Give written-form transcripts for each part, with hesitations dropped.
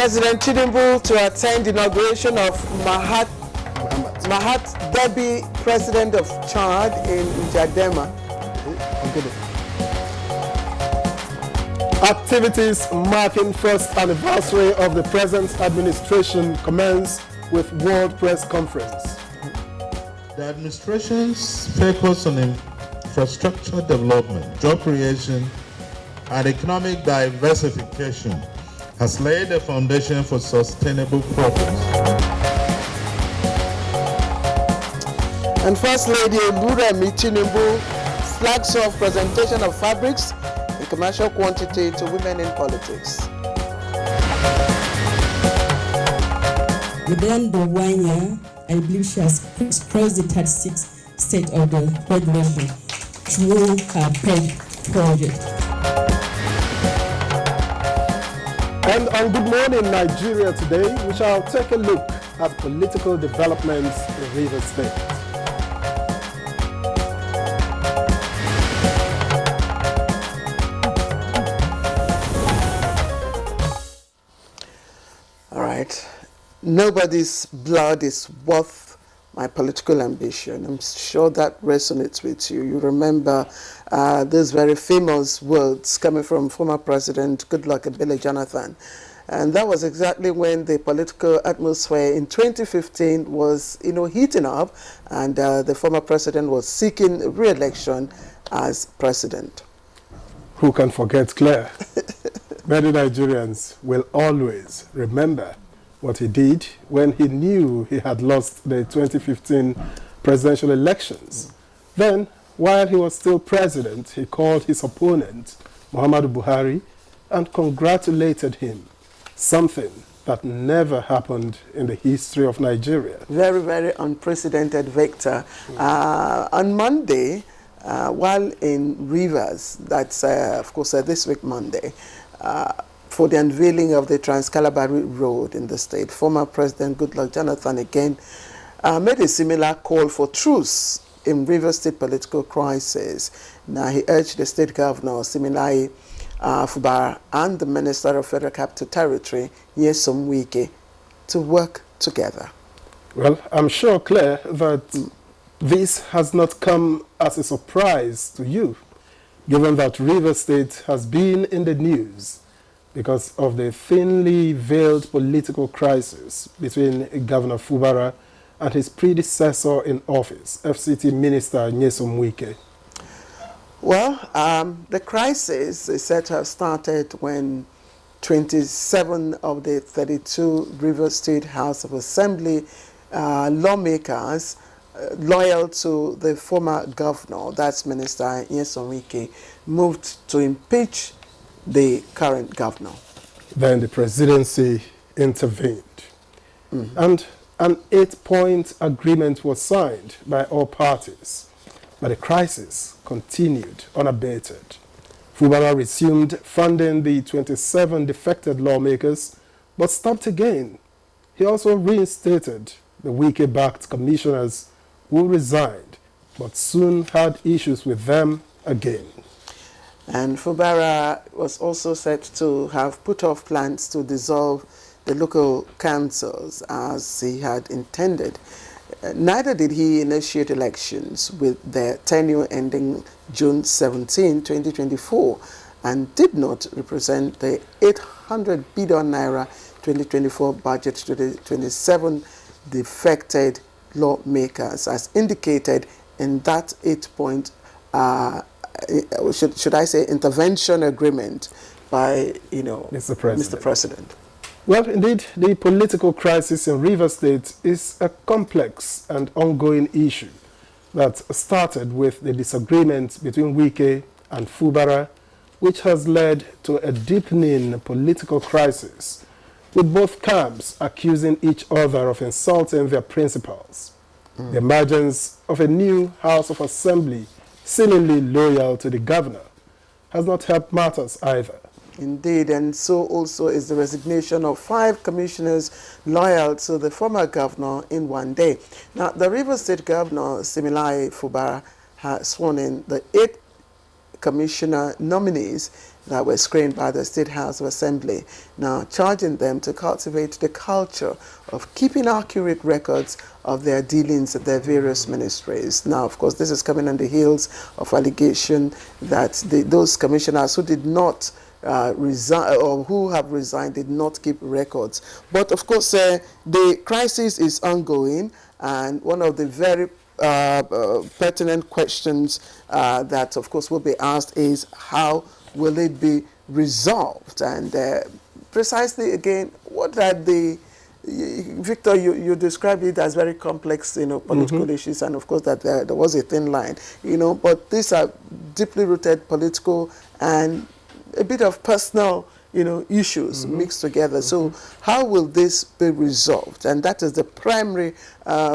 President Tinubu to attend inauguration of Mahat Debi, President of Chad in Njadema. Activities marking first anniversary of the present administration commence with World Press Conference. The administration's focus on infrastructure development, job creation, and economic diversification has laid the foundation for sustainable progress. And First Lady Oluremi Tinubu flags off presentation of fabrics in commercial quantity to women in politics. Within the 1 year, I believe she has crossed the 36th state of the federation through her PEG project. And on Good Morning Nigeria today, we shall take a look at political developments in Rivers State. All right. Nobody's blood is worth my political ambition. I'm sure that resonates with you. You remember those very famous words coming from former President Goodluck Ebele Jonathan. And that was exactly when the political atmosphere in 2015 was, heating up, and the former president was seeking re-election as president. Who can forget Claire? Many Nigerians will always remember what he did when he knew he had lost the 2015 presidential elections. Then, while he was still president, he called his opponent, Muhammadu Buhari, and congratulated him, something that never happened in the history of Nigeria. Very, very unprecedented, Victor. On Monday, while in Rivers, that's of course this week Monday, for the unveiling of the Trans-Calabari Road in the state, former President Goodluck Jonathan again made a similar call for truce in Rivers State political crisis. Now he urged the state governor, Siminalayi Fubara, and the Minister of Federal Capital Territory, Nyesom Wike, to work together. Well, I'm sure, Claire, that this has not come as a surprise to you, given that Rivers State has been in the news because of the thinly veiled political crisis between Governor Fubara and his predecessor in office, FCT Minister Nyesom Wike. Well, the crisis is said to have started when 27 of the 32 Rivers State House of Assembly lawmakers loyal to the former governor, that's Minister Nyesom Wike, moved to impeach the current governor. Then the presidency intervened. And an 8-point agreement was signed by all parties. But the crisis continued unabated. Fubara resumed funding the 27 defected lawmakers, but stopped again. He also reinstated the Wike-backed commissioners who resigned, but soon had issues with them again. And Fubara was also said to have put off plans to dissolve the local councils as he had intended. Neither did he initiate elections with their tenure ending June 17, 2024, and did not represent the 800 billion naira 2024 budget to the 27 defected lawmakers, as indicated in that 8-point should I say intervention agreement by Mr. President. Well, indeed, the political crisis in Rivers State is a complex and ongoing issue that started with the disagreement between Wike and Fubara, which has led to a deepening political crisis, with both camps accusing each other of insulting their principals. The emergence of a new House of Assembly seemingly loyal to the governor has not helped matters either. Indeed, and so also is the resignation of 5 commissioners loyal to the former governor in one day. Now, the Rivers State Governor, Siminalayi Fubara, has sworn in the 8 commissioner nominees that were screened by the State House of Assembly, now charging them to cultivate the culture of keeping accurate records of their dealings at their various ministries. Now, of course, this is coming on the heels of allegation that those commissioners who did not resign or who have resigned did not keep records. But of course, the crisis is ongoing, and one of the very pertinent questions that, of course, will be asked is how will it be resolved? And precisely, again, what are the Victor, you described it as very complex, political issues, and of course that there was a thin line, but these are deeply rooted political and a bit of personal, issues mixed together. So how will this be resolved? And that is the primary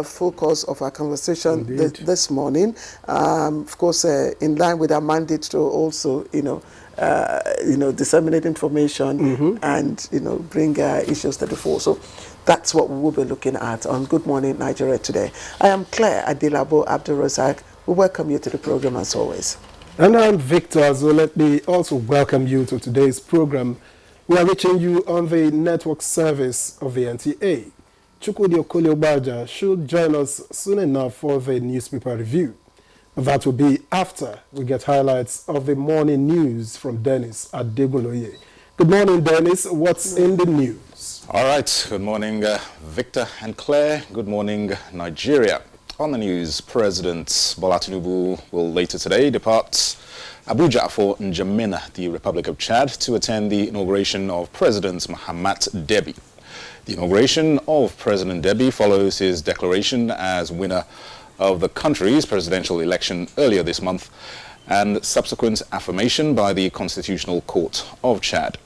focus of our conversation this morning. Of course, in line with our mandate to also, disseminate information and, bring issues to the fore. So that's what we will be looking at on Good Morning Nigeria today. I am Claire Adilabo Abdulrazak. We welcome you to the program as always. And I'm Victor, so let me also welcome you to today's program. We are reaching you on the network service of the NTA. Chukwudi Okoliobaja should join us soon enough for the newspaper review. That will be after we get highlights of the morning news from Dennis Adeguloye. Good morning, Dennis. What's in the news? All right. Good morning, Victor and Claire. Good morning, Nigeria. On the news, President Bola Tinubu will later today depart Abuja for N'Djamena, the Republic of Chad, to attend the inauguration of President Mahamat Deby. The inauguration of President Deby follows his declaration as winner of the country's presidential election earlier this month and subsequent affirmation by the Constitutional Court of Chad.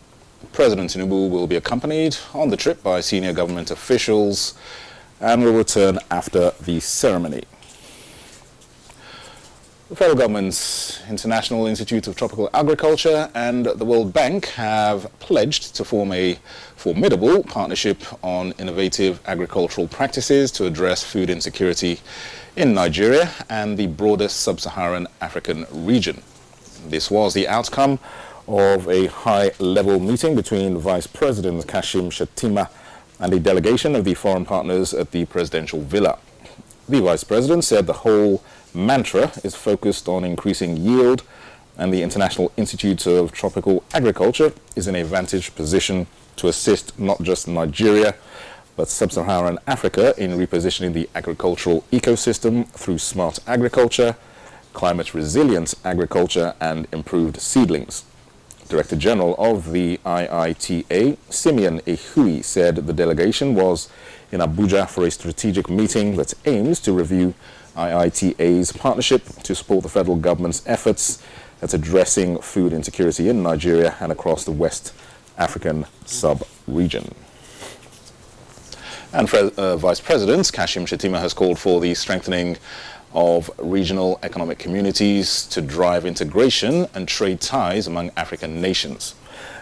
President Tinubu will be accompanied on the trip by senior government officials and will return after the ceremony. The federal government's International Institute of Tropical Agriculture and the World Bank have pledged to form a formidable partnership on innovative agricultural practices to address food insecurity in Nigeria and the broader sub-Saharan African region. This was the outcome of a high-level meeting between Vice President Kashim Shettima and a delegation of the foreign partners at the presidential villa. The Vice President said the whole mantra is focused on increasing yield, and the International Institute of Tropical Agriculture is in a vantage position to assist not just Nigeria, but sub-Saharan Africa in repositioning the agricultural ecosystem through smart agriculture, climate-resilient agriculture, and improved seedlings. Director General of the IITA, Simeon Ehui, said the delegation was in Abuja for a strategic meeting that aims to review IITA's partnership to support the federal government's efforts at addressing food insecurity in Nigeria and across the West African sub-region. And Vice President Kashim Shettima has called for the strengthening of regional economic communities to drive integration and trade ties among African nations.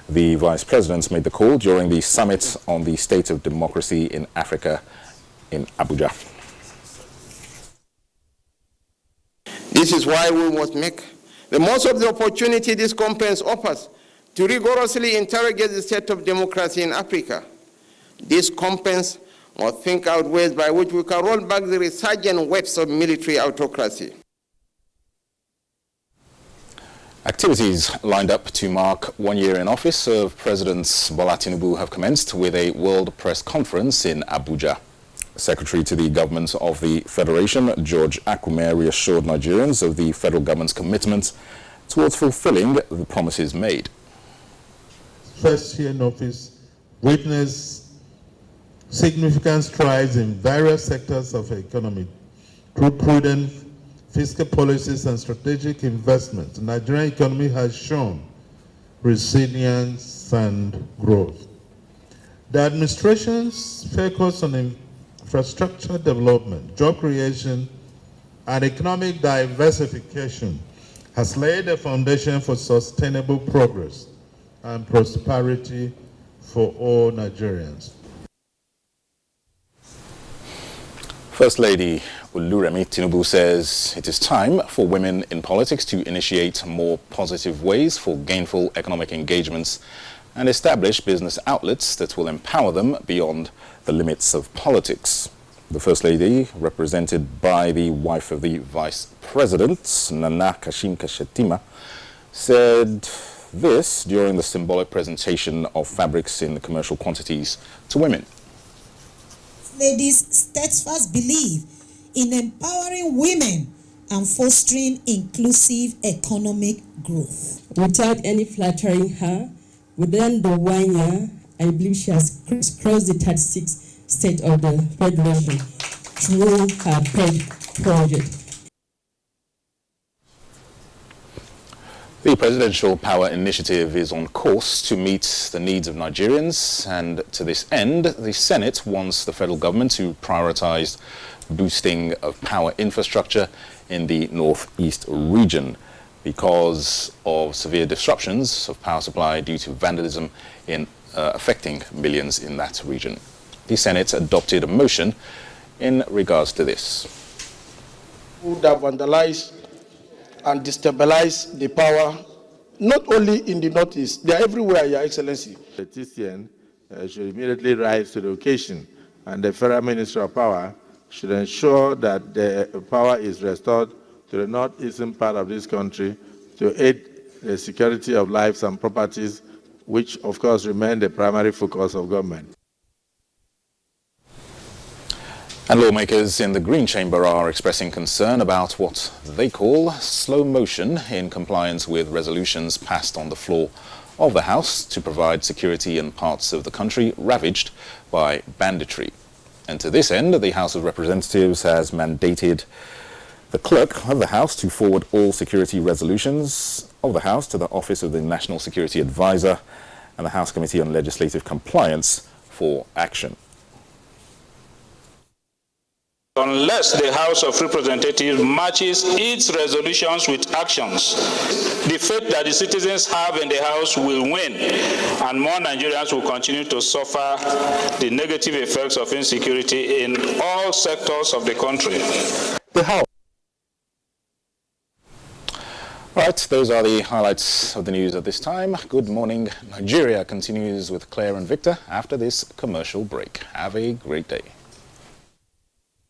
The Vice President made the call during the summit on the state of democracy in Africa in Abuja. This is why we must make the most of the opportunity this conference offers to rigorously interrogate the state of democracy in Africa. This conference must think out ways by which we can roll back the resurgent waves of military autocracy. Activities lined up to mark 1 year in office of President Bola Tinubu have commenced with a World Press Conference in Abuja. Secretary to the Government of the Federation, George Akume, reassured Nigerians of the federal government's commitment towards fulfilling the promises made. First year in office witnessed significant strides in various sectors of the economy through prudent fiscal policies and strategic investment. The Nigerian economy has shown resilience and growth. The administration's focus on infrastructure development, job creation, and economic diversification has laid a foundation for sustainable progress and prosperity for all Nigerians. First Lady Oluremi Tinubu says it is time for women in politics to initiate more positive ways for gainful economic engagements and establish business outlets that will empower them beyond the limits of politics. The First Lady, represented by the wife of the Vice President, Nana Kashim Shettima, said this during the symbolic presentation of fabrics in commercial quantities to women. Ladies' steadfast belief in empowering women and fostering inclusive economic growth. Without any flattering her, within the 1 year, I believe she has crossed the 36th state of the Federation through her PED project. The Presidential Power Initiative is on course to meet the needs of Nigerians, and to this end, the Senate wants the federal government to prioritize boosting of power infrastructure in the northeast region because of severe disruptions of power supply due to vandalism affecting millions in that region. The Senate adopted a motion in regards to this. Would have vandalized and destabilize the power, not only in the Northeast, they are everywhere, Your Excellency. The TCN should immediately rise to the occasion, and the Federal Ministry of Power should ensure that the power is restored to the northeastern part of this country to aid the security of lives and properties, which of course remain the primary focus of government. And lawmakers in the Green Chamber are expressing concern about what they call slow motion in compliance with resolutions passed on the floor of the House to provide security in parts of the country ravaged by banditry. And to this end, the House of Representatives has mandated the clerk of the House to forward all security resolutions of the House to the Office of the National Security Advisor and the House Committee on Legislative Compliance for action. Unless the House of Representatives matches its resolutions with actions, the faith that the citizens have in the House will win, and more Nigerians will continue to suffer the negative effects of insecurity in all sectors of the country. The House. Right, those are the highlights of the news at this time. Good morning. Nigeria continues with Claire and Victor after this commercial break. Have a great day.